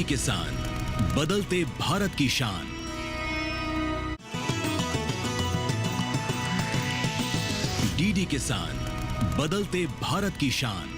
DD किसान, बदलते भारत की शान। डीडी किसान, बदलते भारत की शान।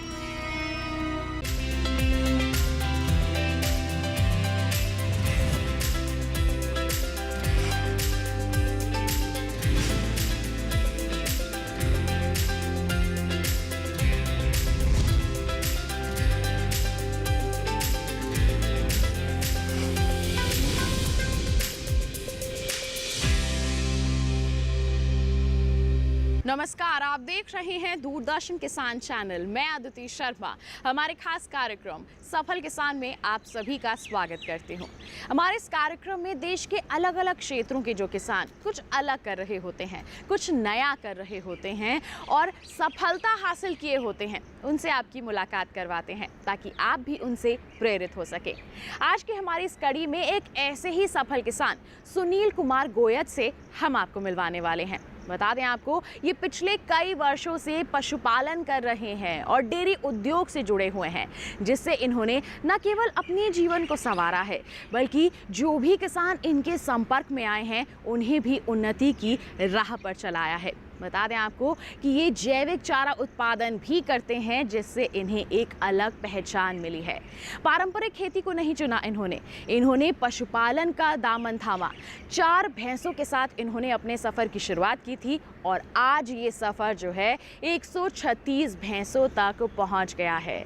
नमस्कार, आप देख रहे हैं दूरदर्शन किसान चैनल। मैं अदिति शर्मा हमारे खास कार्यक्रम सफल किसान में आप सभी का स्वागत करती हूं। हमारे इस कार्यक्रम में देश के अलग अलग क्षेत्रों के जो किसान कुछ अलग कर रहे होते हैं, कुछ नया कर रहे होते हैं और सफलता हासिल किए होते हैं, उनसे आपकी मुलाकात करवाते हैं ताकि आप भी उनसे प्रेरित हो सके। आज की हमारी इस कड़ी में एक ऐसे ही सफल किसान सुनील कुमार गोयत से हम आपको मिलवाने वाले हैं। बता दें आपको, ये पिछले कई वर्षों से पशुपालन कर रहे हैं और डेयरी उद्योग से जुड़े हुए हैं, जिससे इन्होंने न केवल अपने जीवन को संवारा है, बल्कि जो भी किसान इनके संपर्क में आए हैं उन्हें भी उन्नति की राह पर चलाया है। बता दें आपको कि ये जैविक चारा उत्पादन भी करते हैं, जिससे इन्हें एक अलग पहचान मिली है। पारंपरिक खेती को नहीं चुना इन्होंने पशुपालन का दामन थामा। 4 भैंसों के साथ इन्होंने अपने सफ़र की शुरुआत की थी और आज ये सफ़र जो है 136 भैंसों तक पहुंच गया है।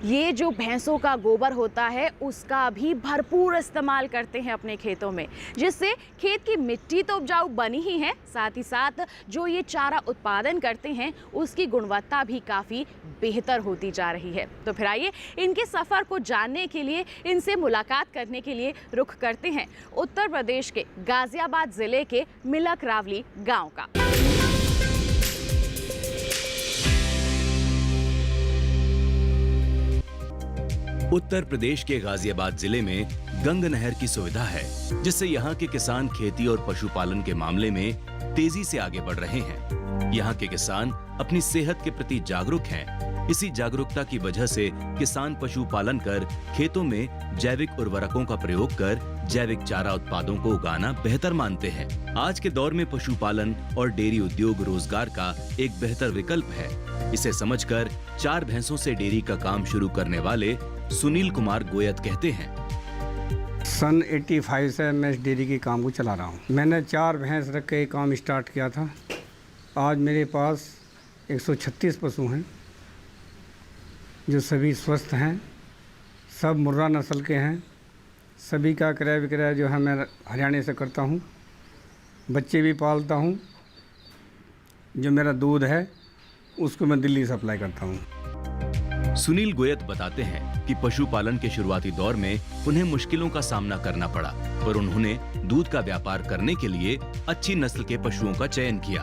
ये जो भैंसों का गोबर होता है उसका भी भरपूर इस्तेमाल करते हैं अपने खेतों में, जिससे खेत की मिट्टी तो उपजाऊ बनी ही है, साथ ही साथ जो ये चारा उत्पादन करते हैं उसकी गुणवत्ता भी काफ़ी बेहतर होती जा रही है। तो फिर आइए इनके सफ़र को जानने के लिए, इनसे मुलाकात करने के लिए रुख करते हैं उत्तर प्रदेश के गाजियाबाद ज़िले के मिलक रावली गांव का। उत्तर प्रदेश के गाजियाबाद जिले में गंग नहर की सुविधा है, जिससे यहाँ के किसान खेती और पशुपालन के मामले में तेजी से आगे बढ़ रहे हैं। यहाँ के किसान अपनी सेहत के प्रति जागरूक हैं। इसी जागरूकता की वजह से किसान पशुपालन कर खेतों में जैविक उर्वरकों का प्रयोग कर जैविक चारा उत्पादों को उगाना बेहतर मानते हैं। आज के दौर में पशुपालन और डेयरी उद्योग रोजगार का एक बेहतर विकल्प है। इसे समझकर 4 भैंसों से डेयरी का काम शुरू करने वाले सुनील कुमार गोयत कहते हैं, सन 85 से मैं इस डेयरी के काम को चला रहा हूँ। मैंने 4 भैंस रख के काम स्टार्ट किया था। आज मेरे पास 136 पशु हैं, जो सभी स्वस्थ हैं, सब मुर्रा नस्ल के हैं। सभी का क्रय विक्रय जो है मैं हरियाणा से करता हूँ। बच्चे भी पालता हूँ। जो मेरा दूध है उसको मैं दिल्ली सप्लाई करता हूँ। सुनील गोयत बताते हैं कि पशुपालन के शुरुआती दौर में उन्हें मुश्किलों का सामना करना पड़ा, पर उन्होंने दूध का व्यापार करने के लिए अच्छी नस्ल के पशुओं का चयन किया।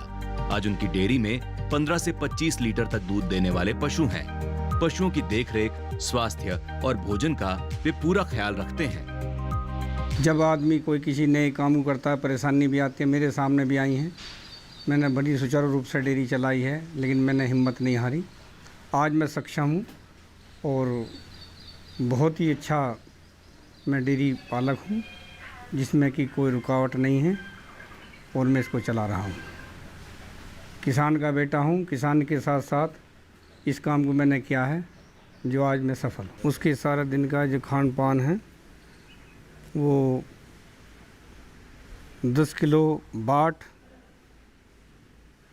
आज उनकी डेयरी में 15 से 25 लीटर तक दूध देने वाले पशु हैं। पशुओं की देखरेख, स्वास्थ्य और भोजन का वे पूरा ख्याल रखते हैं। जब आदमी कोई किसी नए काम करता है, परेशानी भी आती है, मेरे सामने भी आई हैं। मैंने बड़ी सुचारू रूप से डेयरी चलाई है, लेकिन मैंने हिम्मत नहीं हारी। आज मैं सक्षम हूँ और बहुत ही अच्छा मैं डेयरी पालक हूँ, जिसमें कि कोई रुकावट नहीं है और मैं इसको चला रहा हूँ। किसान का बेटा हूँ। किसान के साथ साथ इस काम को मैंने किया है, जो आज मैं सफल हूँ। उसके सारा दिन का जो खान पान है वो 10 किलो बाट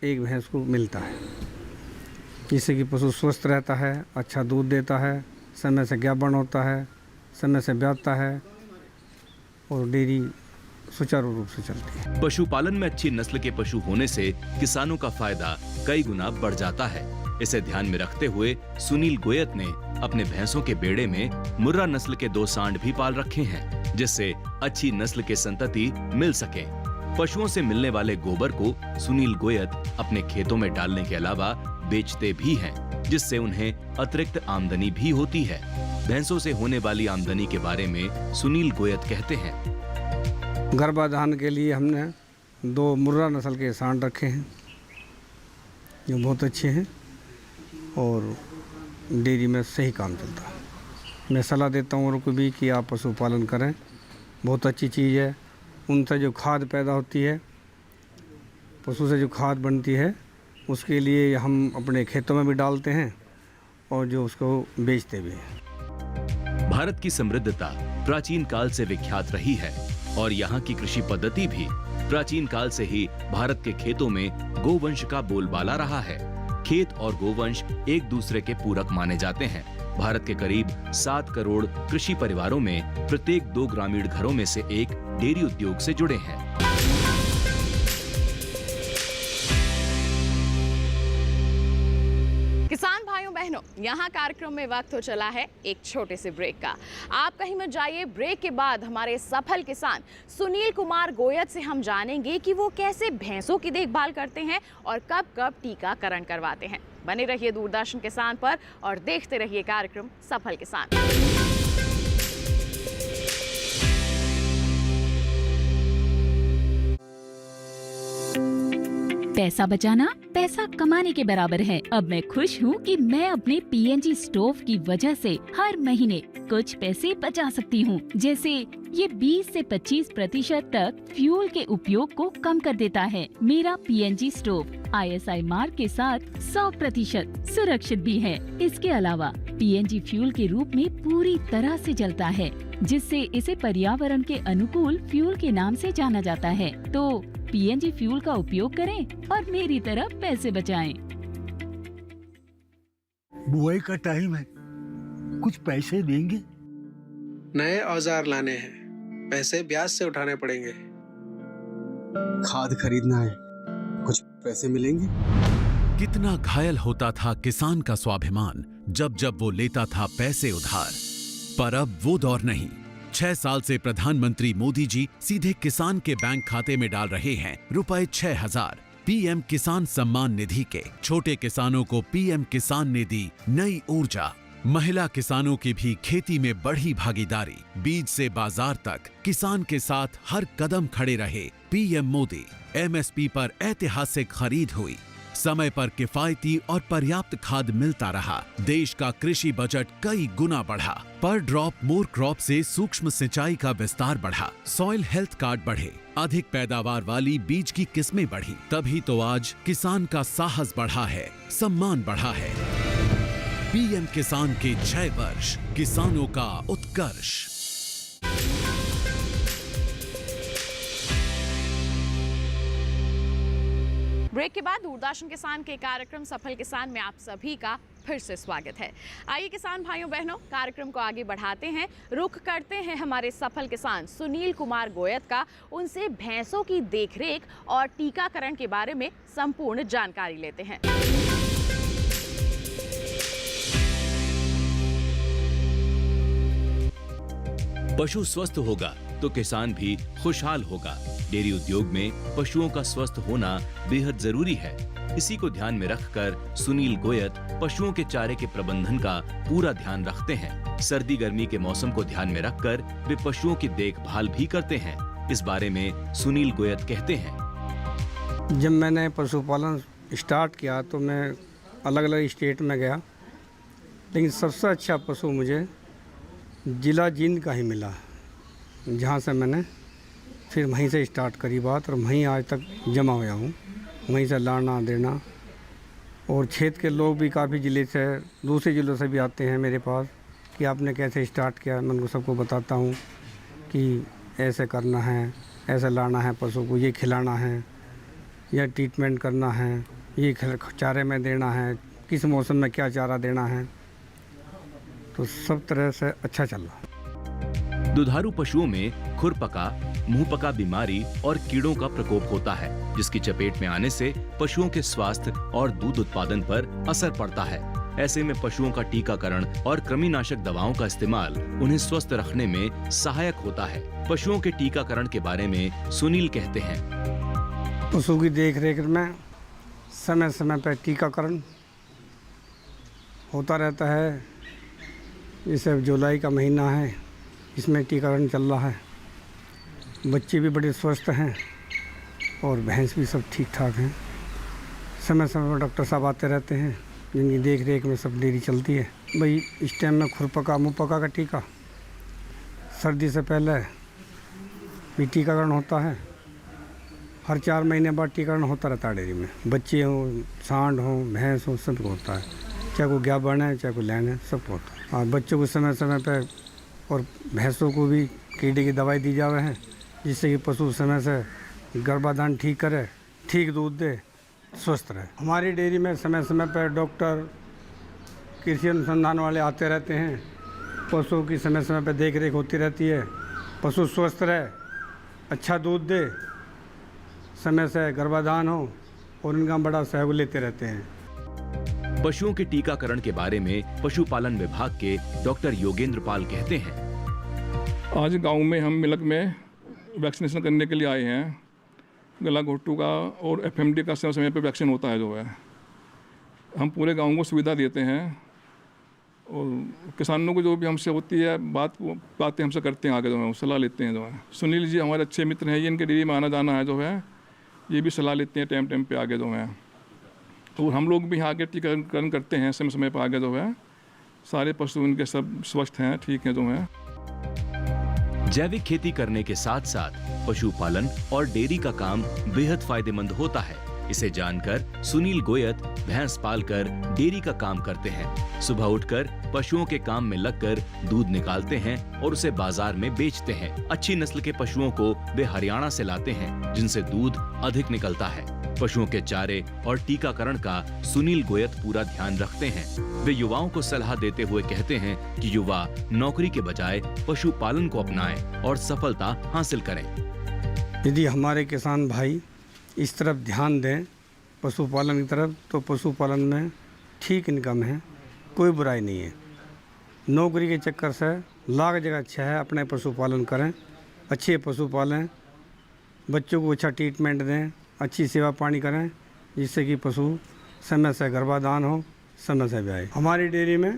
एक भैंस को मिलता है, जिससे कि पशु स्वस्थ रहता है, अच्छा दूध देता है, समय से ज्ञापन होता है, समय से ब्याता है और डेयरी सुचारू रूप से चलती है। पशुपालन में अच्छी नस्ल के पशु होने से किसानों का फायदा कई गुना बढ़ जाता है। इसे ध्यान में रखते हुए सुनील गोयत ने अपने भैंसों के बेड़े में मुर्रा नस्ल के 2 सांड भी पाल रखे हैं, जिससे अच्छी नस्ल के संतति मिल सके। पशुओं से मिलने वाले गोबर को सुनील गोयत अपने खेतों में डालने के अलावा बेचते भी हैं, जिससे उन्हें अतिरिक्त आमदनी भी होती है। भैंसों से होने वाली आमदनी के बारे में सुनील गोयत कहते हैं, गर्भाधान के लिए हमने 2 मुर्रा नस्ल के सांड रखे हैं, जो बहुत अच्छे हैं और डेयरी में सही काम चलता है। मैं सलाह देता हूँ औरों को भी कि आप पशुपालन करें, बहुत अच्छी चीज़ है। उनसे जो खाद पैदा होती है, पशु से जो खाद बनती है, उसके लिए हम अपने खेतों में भी डालते हैं और जो उसको बेचते भी हैं। भारत की समृद्धता प्राचीन काल से विख्यात रही है और यहाँ की कृषि पद्धति भी प्राचीन काल से ही भारत के खेतों में गोवंश का बोलबाला रहा है। खेत और गोवंश एक दूसरे के पूरक माने जाते हैं। भारत के करीब 7 करोड़ कृषि परिवारों में प्रत्येक 2 ग्रामीण घरों में से एक डेयरी उद्योग से जुड़े हैं। किसान भाइयों बहनों, यहाँ कार्यक्रम में वक्त हो चला है एक छोटे से ब्रेक का। आप कहीं मत जाइए। ब्रेक के बाद हमारे सफल किसान सुनील कुमार गोयत से हम जानेंगे कि वो कैसे भैंसों की देखभाल करते हैं और कब कब टीकाकरण करवाते हैं। बने रहिए दूरदर्शन किसान पर और देखते रहिए कार्यक्रम सफल किसान। पैसा बचाना पैसा कमाने के बराबर है। अब मैं खुश हूँ कि मैं अपने पीएनजी स्टोव की वजह से हर महीने कुछ पैसे बचा सकती हूँ। जैसे ये 20 से 25% तक फ्यूल के उपयोग को कम कर देता है। मेरा पीएनजी स्टोव ISI मार्क के साथ 100% सुरक्षित भी है। इसके अलावा पीएनजी फ्यूल के रूप में पूरी तरह से जलता है, जिससे इसे पर्यावरण के अनुकूल फ्यूल के नाम से जाना जाता है। तो पीएनजी फ्यूल का उपयोग करें और मेरी तरह पैसे बचाएं। बुआई का टाइम है, कुछ पैसे देंगे? नए औजार लाने हैं, पैसे ब्याज से उठाने पड़ेंगे। खाद खरीदना है, कुछ पैसे मिलेंगे? कितना घायल होता था किसान का स्वाभिमान जब जब वो लेता था पैसे उधार। पर अब वो दौर नहीं। 6 साल से प्रधानमंत्री मोदी जी सीधे किसान के बैंक खाते में डाल रहे हैं रुपए 6,000। पीएम किसान सम्मान निधि के छोटे किसानों को पीएम किसान ने दी नई ऊर्जा। महिला किसानों की भी खेती में बढ़ी भागीदारी। बीज से बाजार तक किसान के साथ हर कदम खड़े रहे पीएम मोदी। एमएसपी पर ऐतिहासिक खरीद हुई। समय पर किफायती और पर्याप्त खाद मिलता रहा। देश का कृषि बजट कई गुना बढ़ा। पर ड्रॉप मोर क्रॉप से सूक्ष्म सिंचाई का विस्तार बढ़ा। सॉइल हेल्थ कार्ड बढ़े। अधिक पैदावार वाली बीज की किस्में बढ़ी। तभी तो आज किसान का साहस बढ़ा है, सम्मान बढ़ा है। पीएम किसान के 6 वर्ष, किसानों का उत्कर्ष। ब्रेक के बाद दूरदर्शन किसान के कार्यक्रम सफल किसान में आप सभी का फिर से स्वागत है। आइए किसान भाइयों बहनों, कार्यक्रम को आगे बढ़ाते हैं। रुख करते हैं हमारे सफल किसान सुनील कुमार गोयत का। उनसे भैंसों की देखरेख और टीकाकरण के बारे में संपूर्ण जानकारी लेते हैं। पशु स्वस्थ होगा तो किसान भी खुशहाल होगा। डेयरी उद्योग में पशुओं का स्वस्थ होना बेहद जरूरी है। इसी को ध्यान में रखकर सुनील गोयत पशुओं के चारे के प्रबंधन का पूरा ध्यान रखते हैं। सर्दी गर्मी के मौसम को ध्यान में रखकर वे पशुओं की देखभाल भी करते हैं। इस बारे में सुनील गोयत कहते हैं। जब मैंने पशुपालन स्टार्ट किया तो मैं अलग अलग स्टेट में गया, लेकिन सबसे अच्छा पशु मुझे जिला जींद का ही मिला, जहाँ से मैंने फिर वहीं से स्टार्ट करी बात और वहीं आज तक जमा हुआ हूँ। वहीं से लाना देना, और क्षेत्र के लोग भी काफ़ी ज़िले से, दूसरे ज़िलों से भी आते हैं मेरे पास कि आपने कैसे स्टार्ट किया। मैं उनको सबको बताता हूँ कि ऐसे करना है, ऐसे लाना है पशु को, ये खिलाना है, या ट्रीटमेंट करना है, ये चारे में देना है, किस मौसम में क्या चारा देना है। तो सब तरह से अच्छा चल रहा। दुधारू पशुओं में खुरपका, मुंहपका बीमारी और कीड़ों का प्रकोप होता है, जिसकी चपेट में आने से पशुओं के स्वास्थ्य और दूध उत्पादन पर असर पड़ता है। ऐसे में पशुओं का टीकाकरण और कृमिनाशक दवाओं का इस्तेमाल उन्हें स्वस्थ रखने में सहायक होता है। पशुओं के टीकाकरण के बारे में सुनील कहते हैं। पशु की देखरेख में समय समय पर टीकाकरण होता रहता है। जैसे जुलाई का महीना है, इसमें टीकाकरण चल रहा है। बच्चे भी बड़े स्वस्थ हैं और भैंस भी सब ठीक ठाक हैं। समय समय पर डॉक्टर साहब आते रहते हैं, जिनकी देख रेख में सब डेयरी चलती है। भाई इस टाइम में खुरपका मुँहपका का टीका, सर्दी से पहले भी टीकाकरण होता है। हर 4 महीने बाद टीकाकरण होता रहता है डेयरी में। बच्चे हों, सांड हों, भैंस हो, सबको होता है। चाहे कोई गाभिन है, चाहे कोई लैन है, सबको होता है। और बच्चों को समय समय पर और भैंसों को भी कीड़े की दवाई दी जावे है, जिससे कि पशु समय से गर्भाधान ठीक करे, ठीक दूध दे, स्वस्थ रहे। हमारी डेयरी में समय समय पर डॉक्टर, कृषि अनुसंधान वाले आते रहते हैं। पशुओं की समय समय पर देख रेख होती रहती है। पशु स्वस्थ रहे, अच्छा दूध दे, समय से गर्भाधान हो और इनका बड़ा सहयोग लेते रहते हैं। पशुओं के टीकाकरण के बारे में पशुपालन विभाग के डॉक्टर योगेंद्र पाल कहते हैं। आज गांव में हम मिलक में वैक्सीनेशन करने के लिए आए हैं। गला घोटू का और एफएमडी का समय समय पर वैक्सीन होता है जो है। हम पूरे गांव को सुविधा देते हैं और किसानों को जो भी हमसे होती है बातें हमसे करते हैं, आगे जो है सलाह लेते हैं जो है। सुनील जी हमारे अच्छे मित्र हैं, ये इनके डेयरी में आना जाना है जो है, ये भी सलाह लेते हैं टाइम टाइम पे आगे जो है। और हम लोग भी यहाँ आगे टीकाकरण करते हैं समय समय पर आगे जो है। सारे पशु इनके सब स्वस्थ हैं, ठीक हैं जो है। जैविक खेती करने के साथ साथ पशुपालन और डेयरी का काम बेहद फायदेमंद होता है। इसे जानकर सुनील गोयत भैंस पालकर डेयरी का काम करते हैं। सुबह उठकर पशुओं के काम में लगकर दूध निकालते हैं और उसे बाजार में बेचते हैं। अच्छी नस्ल के पशुओं को वे हरियाणा से लाते हैं, जिनसे दूध अधिक निकलता है। पशुओं के चारे और टीकाकरण का सुनील गोयत पूरा ध्यान रखते हैं। वे युवाओं को सलाह देते हुए कहते हैं कि युवा नौकरी के बजाय पशुपालन को अपनाएं और सफलता हासिल करें। यदि हमारे किसान भाई इस तरफ ध्यान दें पशुपालन की तरफ, तो पशुपालन में ठीक इनकम है, कोई बुराई नहीं है। नौकरी के चक्कर से लाख जगह अच्छा है अपने पशुपालन करें, अच्छे पशु पालें, बच्चों को अच्छा ट्रीटमेंट दें, अच्छी सेवा पानी करें, जिससे कि पशु समय से गर्भाधान हो, समय से ब्याए। हमारी डेयरी में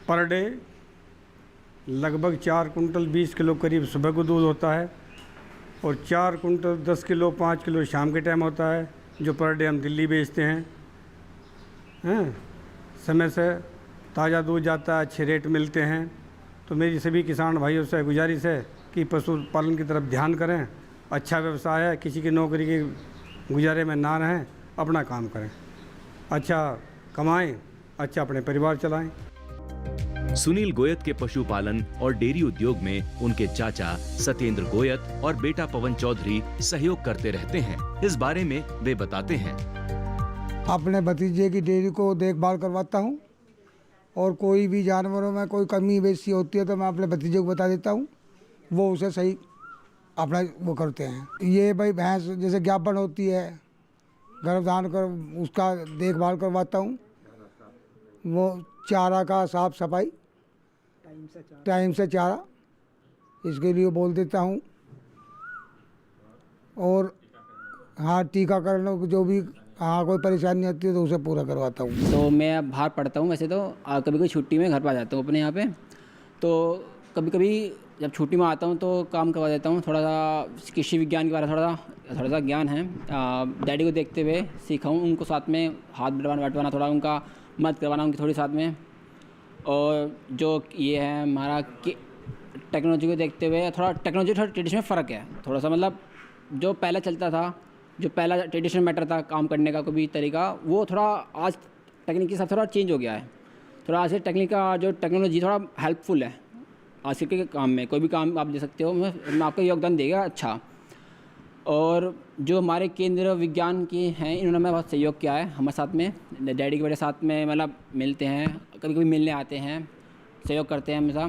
पर डे लगभग 4 कुंटल 20 किलो करीब सुबह को दूध होता है और 4 कुंटल 10 किलो 5 किलो शाम के टाइम होता है, जो पर डे हम दिल्ली बेचते हैं। समय से ताज़ा दूध जाता है, अच्छे रेट मिलते हैं। तो मेरी सभी किसान भाइयों से गुजारिश है कि पशुपालन की तरफ ध्यान करें। अच्छा व्यवसाय है, किसी की नौकरी के गुजारे में ना रहें, अपना काम करें, अच्छा कमाएं, अच्छा अपने परिवार चलाएं। सुनील गोयत के पशुपालन और डेयरी उद्योग में उनके चाचा सत्येंद्र गोयत और बेटा पवन चौधरी सहयोग करते रहते हैं। इस बारे में वे बताते हैं। अपने भतीजे की डेयरी को देखभाल करवाता हूँ और कोई भी जानवरों में कोई कमी बेसी होती है तो मैं अपने भतीजे को बता देता हूँ, वो उसे सही अपना वो करते हैं। ये भाई भैंस जैसे ज्ञापन होती है, गर्भधान कर उसका देखभाल करवाता हूँ। वो चारा का साफ सफाई टाइम से चारा इसके लिए बोल देता हूँ। और हाँ, टीकाकरण जो भी हाँ कोई परेशानी आती है तो उसे पूरा करवाता हूँ। तो मैं बाहर पढ़ता हूँ वैसे तो, कभी कभी छुट्टी में घर पर आ जाता हूँ अपने यहाँ पे। तो कभी कभी जब छुट्टी में आता हूँ तो काम करवा देता हूँ। थोड़ा सा कृषि विज्ञान के बारे में थोड़ा सा ज्ञान है, डैडी को देखते हुए सीखा हूँ। उनको साथ में हाथ बटवाना, थोड़ा उनका मदद करवाना उनकी थोड़ी साथ में। और जो ये है हमारा कि टेक्नोलॉजी को देखते हुए थोड़ा ट्रेडिशन में फ़र्क है थोड़ा सा। मतलब जो पहले चलता था, जो पहला ट्रेडिशनल मैटर था काम करने का कोई भी तरीका, वो थोड़ा आज टेक्निक के साथ थोड़ा चेंज हो गया है। थोड़ा आज टेक्निक का जो टेक्नोलॉजी थोड़ा हेल्पफुल है आज के काम में। कोई भी काम आप दे सकते हो, मैं आपका योगदान देगा अच्छा। और जो हमारे केंद्र विज्ञान के हैं, इन्होंने हमें बहुत सहयोग किया है हमारे साथ में। डैडी के बड़े साथ में मतलब मिलते हैं, कभी कभी मिलने आते हैं, सहयोग करते हैं हमेशा।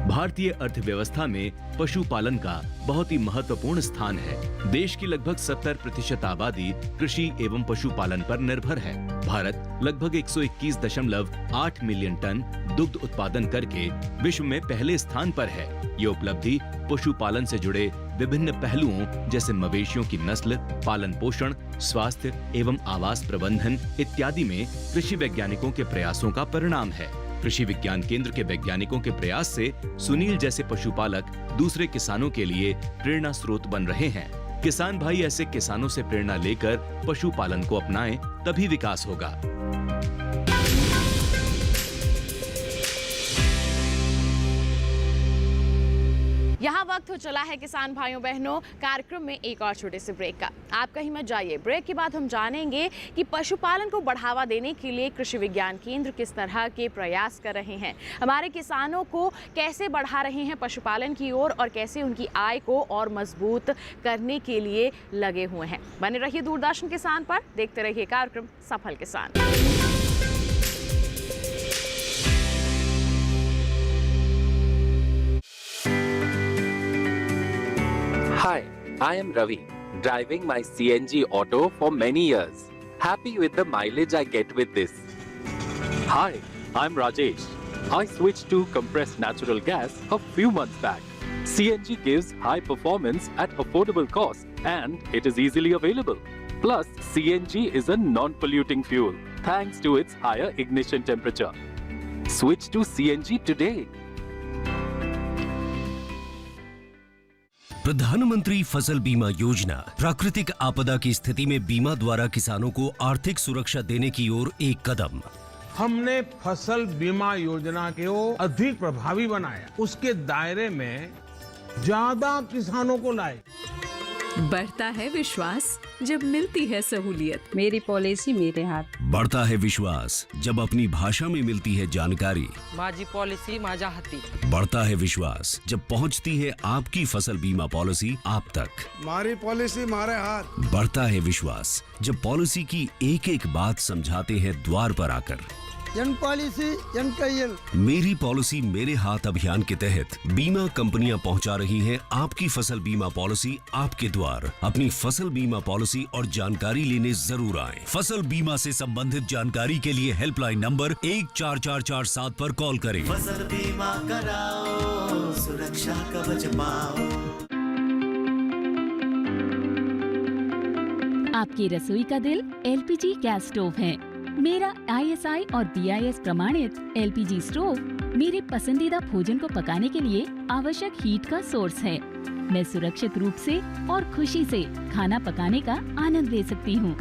भारतीय अर्थव्यवस्था में पशुपालन का बहुत ही महत्वपूर्ण स्थान है। देश की लगभग 70% आबादी कृषि एवं पशुपालन पर निर्भर है। भारत लगभग 121.8 मिलियन टन दुग्ध उत्पादन करके विश्व में पहले स्थान पर है। ये उपलब्धि पशुपालन से जुड़े विभिन्न पहलुओं जैसे मवेशियों की नस्ल, पालन पोषण, स्वास्थ्य एवं आवास प्रबंधन इत्यादि में कृषि वैज्ञानिकों के प्रयासों का परिणाम है। कृषि विज्ञान केंद्र के वैज्ञानिकों के प्रयास से सुनील जैसे पशुपालक दूसरे किसानों के लिए प्रेरणा स्रोत बन रहे हैं। किसान भाई ऐसे किसानों से प्रेरणा लेकर पशुपालन को अपनाएं, तभी विकास होगा। यहाँ वक्त हो चला है किसान भाइयों बहनों कार्यक्रम में एक और छोटे से ब्रेक का। आप कहीं मत जाइए। ब्रेक के बाद हम जानेंगे कि पशुपालन को बढ़ावा देने के लिए कृषि विज्ञान केंद्र किस तरह के प्रयास कर रहे हैं, हमारे किसानों को कैसे बढ़ा रहे हैं पशुपालन की ओर और कैसे उनकी आय को और मजबूत करने के लिए लगे हुए हैं। बने रहिए दूरदर्शन किसान पर, देखते रहिए कार्यक्रम सफल किसान। Hi, I am Ravi, driving my CNG auto for many years. Happy with the mileage I get with this. Hi, I'm Rajesh. I switched to compressed natural gas a few months back. CNG gives high performance at affordable cost and it is easily available. Plus, CNG is a non-polluting fuel thanks to its higher ignition temperature. Switch to CNG today. प्रधानमंत्री फसल बीमा योजना प्राकृतिक आपदा की स्थिति में बीमा द्वारा किसानों को आर्थिक सुरक्षा देने की ओर एक कदम। हमने फसल बीमा योजना को अधिक प्रभावी बनाया, उसके दायरे में ज्यादा किसानों को लाए। बढ़ता है विश्वास जब मिलती है सहूलियत। मेरी पॉलिसी मेरे हाथ। बढ़ता है विश्वास जब अपनी भाषा में मिलती है जानकारी। माझी पॉलिसी माझ्या हाती। बढ़ता है विश्वास जब पहुंचती है आपकी फसल बीमा पॉलिसी आप तक। हमारी पॉलिसी हमारे हाथ। बढ़ता है विश्वास जब पॉलिसी की एक एक बात समझाते हैं द्वार पर आकर। जन पॉलिसी जन कैयल। मेरी पॉलिसी मेरे हाथ अभियान के तहत बीमा कंपनियां पहुंचा रही हैं आपकी फसल बीमा पॉलिसी आपके द्वार। अपनी फसल बीमा पॉलिसी और जानकारी लेने जरूर आएं। फसल बीमा से संबंधित जानकारी के लिए हेल्पलाइन नंबर 14447 पर कॉल करें। फसल बीमा कराओ, सुरक्षा कवच पाओ। आपकी रसोई का दिल एलपीजी गैस स्टोव है। मेरा ISI और BIS प्रमाणित LPG स्टोव मेरे पसंदीदा भोजन को पकाने के लिए आवश्यक हीट का सोर्स है। मैं सुरक्षित रूप से और खुशी से खाना पकाने का आनंद ले सकती हूँ।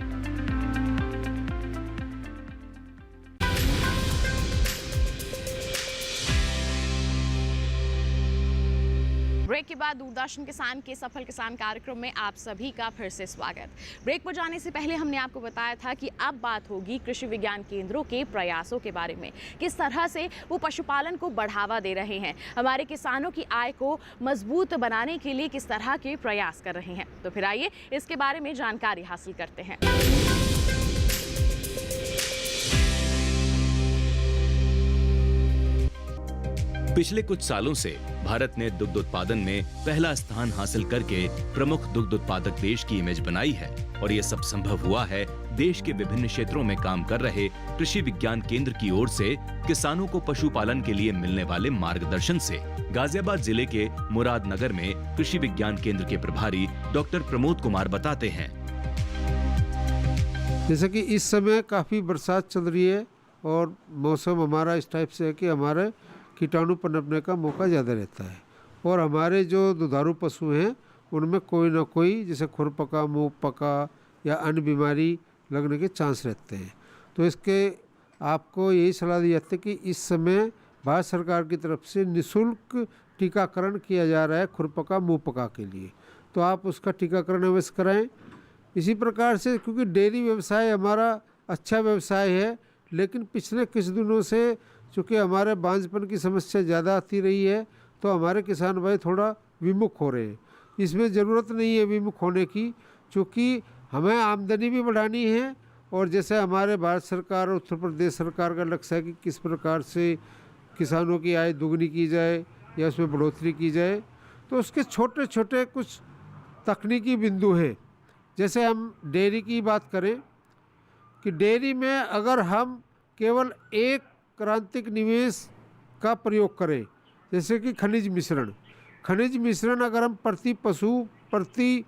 ब्रेक के बाद दूरदर्शन किसान के सफल किसान कार्यक्रम में आप सभी का फिर से स्वागत। ब्रेक पर जाने से पहले हमने आपको बताया था कि अब बात होगी कृषि विज्ञान केंद्रों के प्रयासों के बारे में, किस तरह से वो पशुपालन को बढ़ावा दे रहे हैं, हमारे किसानों की आय को मजबूत बनाने के लिए किस तरह के प्रयास कर रहे हैं। तो फिर आइए इसके बारे में जानकारी हासिल करते हैं। पिछले कुछ सालों से भारत ने दुग्ध उत्पादन में पहला स्थान हासिल करके प्रमुख दुग्ध उत्पादक देश की इमेज बनाई है और ये सब संभव हुआ है देश के विभिन्न क्षेत्रों में काम कर रहे कृषि विज्ञान केंद्र की ओर से किसानों को पशुपालन के लिए मिलने वाले मार्गदर्शन से। गाजियाबाद जिले के मुरादनगर में कृषि विज्ञान केंद्र के प्रभारी डॉक्टर प्रमोद कुमार बताते हैं। जैसे कि इस समय काफी बरसात चल रही है और मौसम हमारा इस टाइप से है कि हमारे कीटाणु पनपने का मौका ज़्यादा रहता है और हमारे जो दुधारू पशु हैं उनमें कोई ना कोई जैसे खुरपका, मुँह पका या अन्य बीमारी लगने के चांस रहते हैं। तो इसके आपको यही सलाह दी जाती है कि इस समय भारत सरकार की तरफ से निःशुल्क टीकाकरण किया जा रहा है खुरपका, मुँह पका के लिए, तो आप उसका टीकाकरण अवश्य कराएँ। इसी प्रकार से क्योंकि डेयरी व्यवसाय हमारा अच्छा व्यवसाय है, लेकिन पिछले कुछ दिनों से चूँकि हमारे बांझपन की समस्या ज़्यादा आती रही है तो हमारे किसान भाई थोड़ा विमुख हो रहे हैं। इसमें ज़रूरत नहीं है विमुख होने की, चूँकि हमें आमदनी भी बढ़ानी है और जैसे हमारे भारत सरकार और उत्तर प्रदेश सरकार का लक्ष्य है कि किस प्रकार से किसानों की आय दुगनी की जाए या उसमें बढ़ोतरी की जाए, तो उसके छोटे छोटे कुछ तकनीकी बिंदु हैं। जैसे हम डेयरी की बात करें कि डेयरी में अगर हम केवल एक क्रांतिक निवेश का प्रयोग करें, जैसे कि खनिज मिश्रण अगर हम प्रति पशु प्रति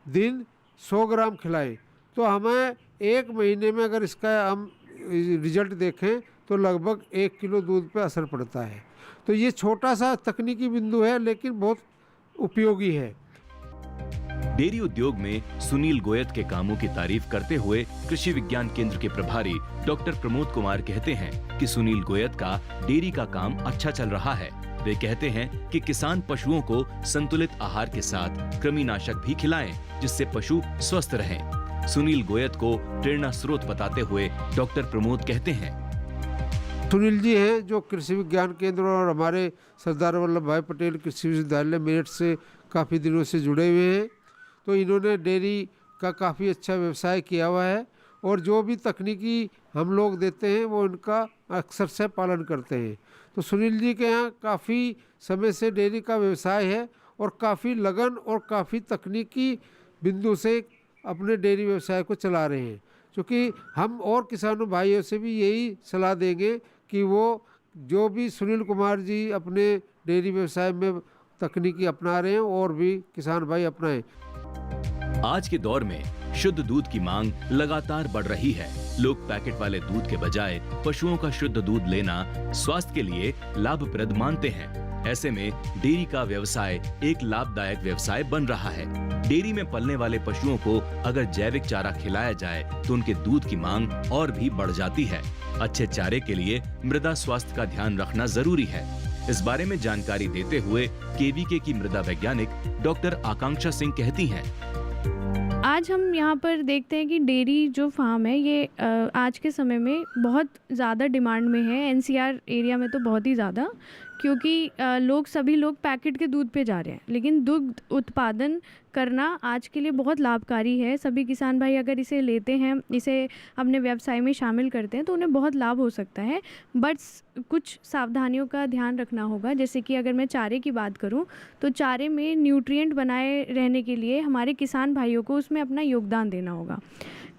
दिन 100 ग्राम खिलाएं तो हमें एक महीने में अगर इसका हम रिजल्ट देखें तो लगभग 1 किलो दूध पे असर पड़ता है। तो ये छोटा सा तकनीकी बिंदु है लेकिन बहुत उपयोगी है। डेयरी उद्योग में सुनील गोयत के कामों की तारीफ करते हुए कृषि विज्ञान केंद्र के प्रभारी डॉक्टर प्रमोद कुमार कहते हैं कि सुनील गोयत का डेयरी का काम अच्छा चल रहा है वे कहते हैं कि किसान पशुओं को संतुलित आहार के साथ कृमिनाशक भी खिलाएं, जिससे पशु स्वस्थ रहें। सुनील गोयत को प्रेरणा स्रोत बताते हुए डॉक्टर प्रमोद कहते हैं, सुनील जी हैं जो कृषि विज्ञान केंद्र और हमारे सरदार वल्लभ भाई पटेल कृषि विश्वविद्यालय मेरठ से काफ़ी दिनों से जुड़े हुए हैं। तो इन्होंने डेयरी का काफ़ी अच्छा व्यवसाय किया हुआ है और जो भी तकनीकी हम लोग देते हैं वो इनका अक्सर से पालन करते हैं। तो सुनील जी के यहाँ काफ़ी समय से डेयरी का व्यवसाय है और काफ़ी लगन और काफ़ी तकनीकी बिंदु से अपने डेयरी व्यवसाय को चला रहे हैं। क्योंकि हम और किसानों भाइयों से भी यही सलाह देंगे कि वो जो भी सुनील कुमार जी अपने डेयरी व्यवसाय में तकनीकी अपना रहे हैं और भी किसान भाई अपनाएं। आज के दौर में शुद्ध दूध की मांग लगातार बढ़ रही है। लोग पैकेट वाले दूध के बजाय पशुओं का शुद्ध दूध लेना स्वास्थ्य के लिए लाभप्रद मानते हैं। ऐसे में डेयरी का व्यवसाय एक लाभदायक व्यवसाय बन रहा है। डेयरी में पलने वाले पशुओं को अगर जैविक चारा खिलाया जाए तो उनके दूध की मांग और भी बढ़ जाती है। अच्छे चारे के लिए मृदा स्वास्थ्य का ध्यान रखना जरूरी है। इस बारे में जानकारी देते हुए केवीके की मृदा वैज्ञानिक डॉक्टर आकांक्षा सिंह कहती हैं, आज हम यहाँ पर देखते हैं कि डेयरी जो फार्म है ये आज के समय में बहुत ज़्यादा डिमांड में है। एनसीआर एरिया में तो बहुत ही ज़्यादा, क्योंकि सभी लोग पैकेट के दूध पे जा रहे हैं। लेकिन दुग्ध उत्पादन करना आज के लिए बहुत लाभकारी है। सभी किसान भाई अगर इसे लेते हैं, इसे अपने व्यवसाय में शामिल करते हैं तो उन्हें बहुत लाभ हो सकता है। बट कुछ सावधानियों का ध्यान रखना होगा। जैसे कि अगर मैं चारे की बात करूं तो चारे में न्यूट्रिएंट बनाए रहने के लिए हमारे किसान भाइयों को उसमें अपना योगदान देना होगा।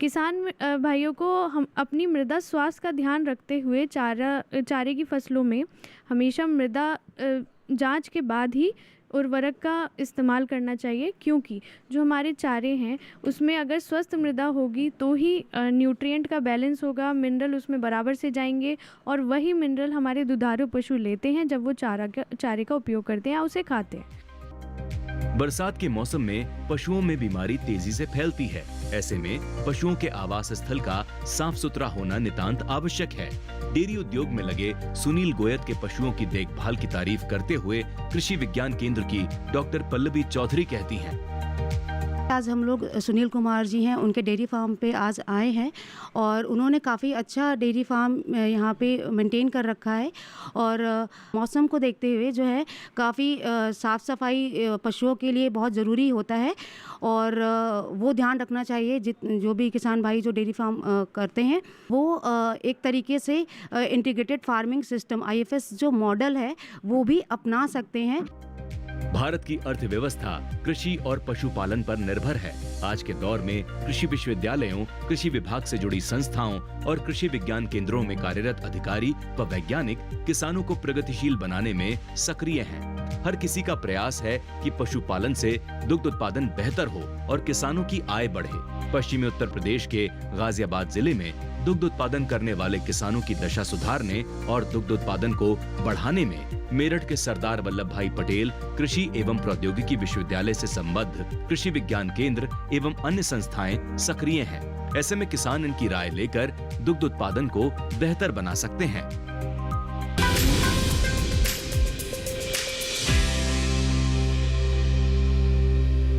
किसान भाइयों को हम अपनी मृदा स्वास्थ्य का ध्यान रखते हुए चारे की फसलों में हमेशा मृदा जांच के बाद ही उर्वरक का इस्तेमाल करना चाहिए, क्योंकि जो हमारे चारे हैं उसमें अगर स्वस्थ मृदा होगी तो ही न्यूट्रिएंट का बैलेंस होगा, मिनरल उसमें बराबर से जाएंगे और वही मिनरल हमारे दुधारू पशु लेते हैं जब वो चारे का उपयोग करते हैं या उसे खाते हैं। बरसात के मौसम में पशुओं में बीमारी तेजी से फैलती है। ऐसे में पशुओं के आवास स्थल का साफ सुथरा होना नितांत आवश्यक है। डेयरी उद्योग में लगे सुनील गोयत के पशुओं की देखभाल की तारीफ करते हुए कृषि विज्ञान केंद्र की डॉक्टर पल्लवी चौधरी कहती हैं, आज हम लोग सुनील कुमार जी हैं, उनके डेयरी फार्म पे आज आए हैं और उन्होंने काफ़ी अच्छा डेयरी फार्म यहाँ पे मेंटेन कर रखा है। और मौसम को देखते हुए जो है काफ़ी साफ़ सफाई पशुओं के लिए बहुत ज़रूरी होता है और वो ध्यान रखना चाहिए। जो भी किसान भाई जो डेयरी फार्म करते हैं वो एक तरीके से इंटीग्रेटेड फार्मिंग सिस्टम IFS जो मॉडल है वो भी अपना सकते हैं। भारत की अर्थव्यवस्था कृषि और पशुपालन पर निर्भर है। आज के दौर में कृषि विश्वविद्यालयों, कृषि विभाग से जुड़ी संस्थाओं और कृषि विज्ञान केंद्रों में कार्यरत अधिकारी व वैज्ञानिक किसानों को प्रगतिशील बनाने में सक्रिय हैं। हर किसी का प्रयास है कि पशुपालन से दुग्ध उत्पादन बेहतर हो और किसानों की आय बढ़े। पश्चिमी उत्तर प्रदेश के गाजियाबाद जिले में दुग्ध उत्पादन करने वाले किसानों की दशा सुधारने और दुग्ध उत्पादन को बढ़ाने में मेरठ के सरदार वल्लभ भाई पटेल कृषि एवं प्रौद्योगिकी विश्वविद्यालय से संबद्ध कृषि विज्ञान केंद्र एवं अन्य संस्थाएं सक्रिय हैं। ऐसे में किसान इनकी राय लेकर दुग्ध उत्पादन को बेहतर बना सकते हैं।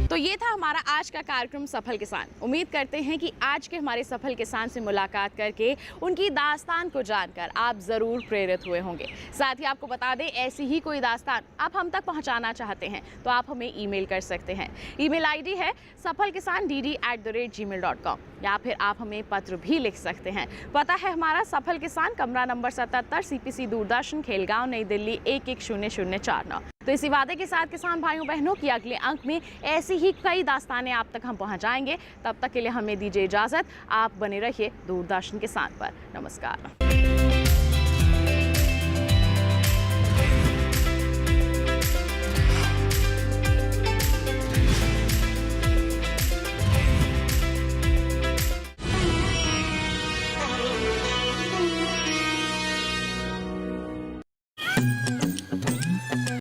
तो ये था हमारा आज का कार्यक्रम सफल किसान। उम्मीद करते हैं कि आज के हमारे सफल किसान से मुलाकात करके उनकी दास्तान को जानकर आप ज़रूर प्रेरित हुए होंगे। साथ ही आपको बता दें, ऐसी ही कोई दास्तान आप हम तक पहुंचाना चाहते हैं तो आप हमें ईमेल कर सकते हैं। ईमेल आईडी है safalkisan@gmail.com या फिर आप हमें पत्र भी लिख सकते हैं। पता है हमारा सफल किसान, कमरा नंबर 77, CPC दूरदर्शन, खेलगांव, नई दिल्ली 110049। तो इसी वादे के साथ किसान भाइयों बहनों की अगले अंक में ऐसी ही कई दास्तानें आप तक हम पहुंचाएंगे। तब तक के लिए हमें दीजिए इजाज़त। आप बने रहिए दूरदर्शन किसान पर। नमस्कार।